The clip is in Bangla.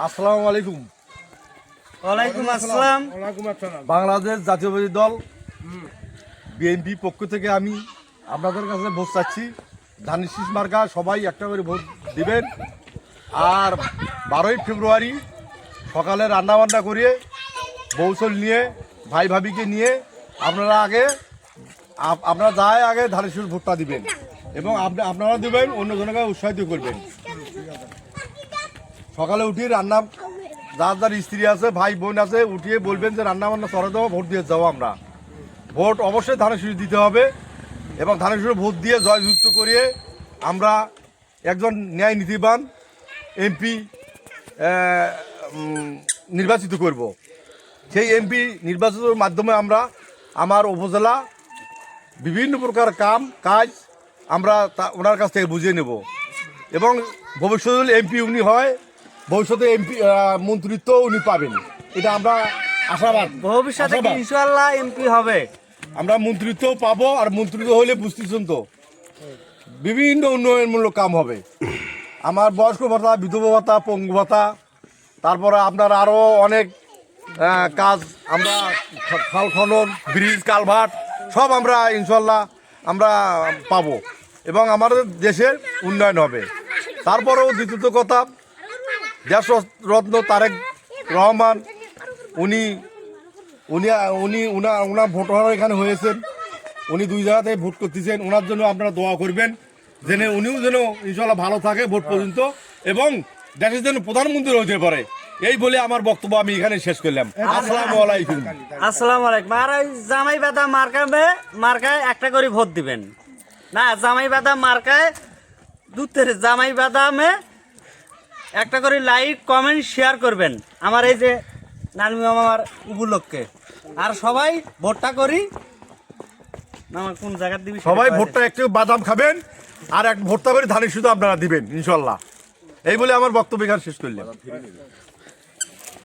আসসালামু আলাইকুম। ওয়ালাইকুম আসসালাম। বাংলাদেশ জাতীয়বাদী দল বিএনপি পক্ষ থেকে আমি আপনাদের কাছে ভোট চাচ্ছি। ধানের শীষ মার্কা সবাই একটা করে ভোট দিবেন। আর 12ই ফেব্রুয়ারি সকালে রান্নাবান্না করিয়ে বৌসল নিয়ে ভাই ভাবিকে নিয়ে আপনারা যায় আগে ধানের শীষ ভোটটা দিবেন এবং আপনারা দেবেন, অন্যজনকে উৎসাহিত করবেন। সকালে উঠিয়ে রান্না যার যার স্ত্রী আছে, ভাই বোন আছে, উঠিয়ে বলবেন যে রান্না বান্না করে দেবো, ভোট দিয়ে যাবো। আমরা ভোট অবশ্যই ধানের শীষ দিতে হবে এবং ধানের শীষ ভোট দিয়ে জয়যুক্ত করিয়ে আমরা একজন ন্যায় নীতিবান এমপি নির্বাচিত করব। সেই এমপি নির্বাচনের মাধ্যমে আমরা আমার উপজেলা বিভিন্ন প্রকার কাজ আমরা ওনার কাছ থেকে বুঝিয়ে নেব এবং ভবিষ্যতে এমপি উনি হয়, ভবিষ্যতে এমপি মন্ত্রিত্ব উনি পাবেন, এটা আমরা আশাবাদ। ভবিষ্যতে ইনশাআল্লাহ এমপি হবে, আমরা মন্ত্রিত্ব পাবো। আর মন্ত্রিত্ব হলে বুঝতেছেন তো বিভিন্ন উন্নয়নমূলক কাম হবে। আমার বয়স্ক ভাতা, বিধবা ভাতা, পঙ্গু ভাতা, তারপরে আপনার আরও অনেক কাজ, আমরা খাল খনন, ব্রিজ, কালভার্ট সব আমরা ইনশাল্লাহ আমরা পাবো এবং আমাদের দেশের উন্নয়ন হবে। তারপরেও দ্বিতীয়ত কথা, দেশরত্ন তারেক রহমান উনার ভোটার এখানে হয়েছেন, উনি 2 জায়গাতে ভোট করতেছেন। ওনার জন্য আপনারা দোয়া করবেন যেন উনিও যেন ইনশাল্লাহ ভালো থাকে ভোট পর্যন্ত এবং দেশের জন্য প্রধানমন্ত্রী হতে পারে। এই বলে আমার বক্তব্য আমি এখানে শেষ করলাম। আসসালামু আলাইকুম। আসসালামু আলাইকুম। আর ওই জামাই বাদা মার্কায় একটা করে ভোট দিবেন না, জামাই বাদা মার্কায় দুধের জামাই বাদামে একটা করে লাইক কমেন্ট শেয়ার করবেন আমার এই যে নানমি মামার উপলক্ষে। আর সবাই ভোটটা করি আমার কোন জায়গা দিবি, সবাই ভোটটা একটু বাদাম খাবেন আর এক ভোটটা করে ধানের শুধু আপনারা দিবেন ইনশাল্লাহ। এই বলে আমার বক্তব্য এখানে শেষ করলাম।